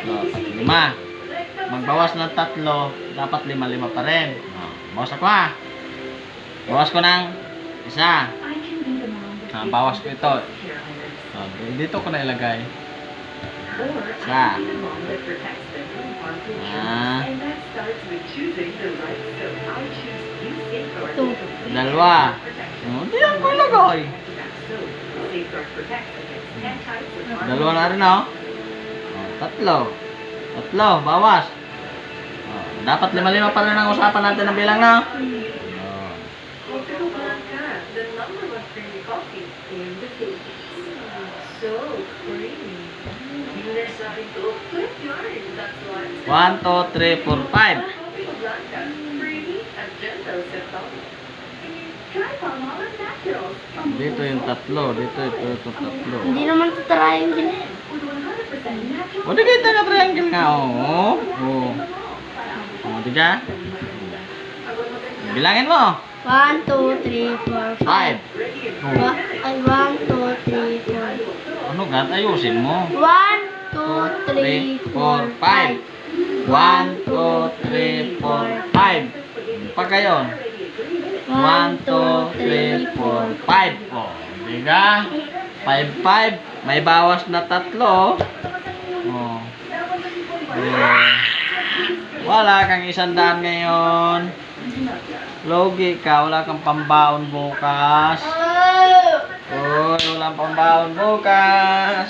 tatlo, lima. Magbawas ng tatlo, dapat lima pa rin. Bawas ako ha. Bawas ko ng isa. Bawas ko ito. Dito ko na ilagay. Isa. Dalawa. Diyan ko ilagay. Dalawa na rin tatlo. Tatlo, bawas. Dapat lima pa rin ang usapan natin ng bilang na. The number one creamy coffee in the Philippines. So creamy. There's nothing to put yarn, that's why. 1, 2, 3, 4, 5. Coffee Blanca, creamy and gentle settle. Try Palmolive Naturals. Dito yung tatlo. Dito ito tatlo. Hindi naman ito triangle. With 100% natural. O, di kita ka triangle nga. Oo. Diga. Bilangin mo. 1, 2, 3, 4, 5. 5. Oh, Ay, 1, 2, 3, 4. ano gan? Ayusin mo. 1, 2, 3, 4, 5. 1, 2, 3, 4, 5. Pa kayo. 1, 2, 3, 4, 5. Oh, di ka? 5, 5. May bawas na 3. Oh. Wala kang 100 ngayon. Logi ka, wala kang pambaon bukas. Uy, wala pambaon bukas.